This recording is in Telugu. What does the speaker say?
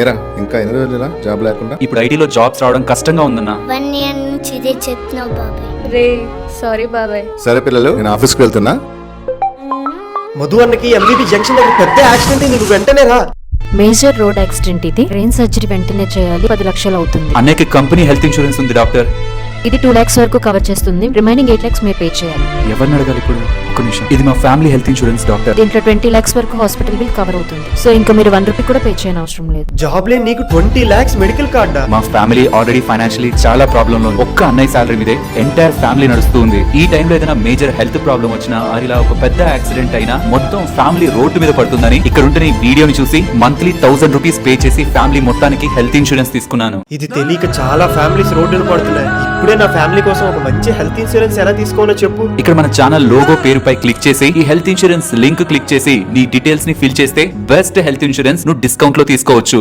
ఏరా ఇంకా ఎన్ని రోజులు జాబ్ లేకుండా? ఇప్పుడు ఐటీలో జాబ్స్ రావడం కష్టంగా ఉందన్నా. 1 year నుంచి ఇదే చెప్తున్నావు బాబాయ్. రే సారీ బాబాయ్. సరే పిల్లలు, నేను ఆఫీస్కి వెళ్తున్నా. మధు అన్నకి ఎంబీబీ జంక్షన్ దగ్గర పెద్ద యాక్సిడెంట్ అయింది, నువ్వు వెంటనే రా. మేజర్ రోడ్ యాక్సిడెంట్ ఇది. బ్రెయిన్ సర్జరీ వెంటనే చేయాలి. 10 లక్షలు అవుతుంది. అన్నయ్యకి కంపెనీ హెల్త్ ఇన్సూరెన్స్ ఉంది డాక్టర్. ఇది 2 lakhs వరకు కవర్ చేస్తుంది. రిమైనింగ్ 8 lakhs మీరు పే చేయాలి. ఎవరిని అడగాలి ఇప్పుడు? ఒక నిమిషం. ఇది మా ఫ్యామిలీ హెల్త్ ఇన్సూరెన్స్ డాక్టర్. దీంట్లో 20 lakhs వరకు హాస్పిటల్ బిల్ కవర్ అవుతుంది. సో ఇంకా మీరు 1 రూపీ కూడా పే చేయని అవసరం లేదు. జాబ్ లేని నీకు 20 lakhs మెడికల్ కార్డా? మా ఫ్యామిలీ ఆల్రెడీ ఫైనాన్షియలీ చాలా ప్రాబ్లమ్ లో ఉంది. ఒక్క అన్నయ్య సాలరీ మీదే ఎంటైర్ ఫ్యామిలీ నడుస్తుంది. ఈ టైంలో ఏదైనా మేజర్ హెల్త్ ప్రాబ్లం వచ్చినా ఇలా ఒక పెద్ద యాక్సిడెంట్ అయినా మొత్తం ఫ్యామిలీ రోడ్డు మీద పడుతుందని ఇక్కడ ఉంటే ఈ వీడియోని చూసి మంత్లీ 1000 రూపీస్ పే చేసి ఫ్యామిలీ మొత్తానికి హెల్త్ ఇన్సూరెన్స్ తీసుకున్నాను. ఇది తెలియక చాలా ఫ్యామిలీస్ రోడ్డున పడుతున్నాయి. ఇప్పుడే నా ఫ్యామిలీ కోసం ఒక మంచి హెల్త్ ఇన్సూరెన్స్ ఎలా తీసుకోవాలో చెప్పు. ఇక్కడ మన ఛానల్ లోగో పేరుపై క్లిక్ చేసి ఈ హెల్త్ ఇన్సూరెన్స్ లింక్ క్లిక్ చేసి నీ డీటెయిల్స్ ని ఫిల్ చేస్తే బెస్ట్ హెల్త్ ఇన్సూరెన్స్ ను డిస్కౌంట్ లో తీసుకోవచ్చు.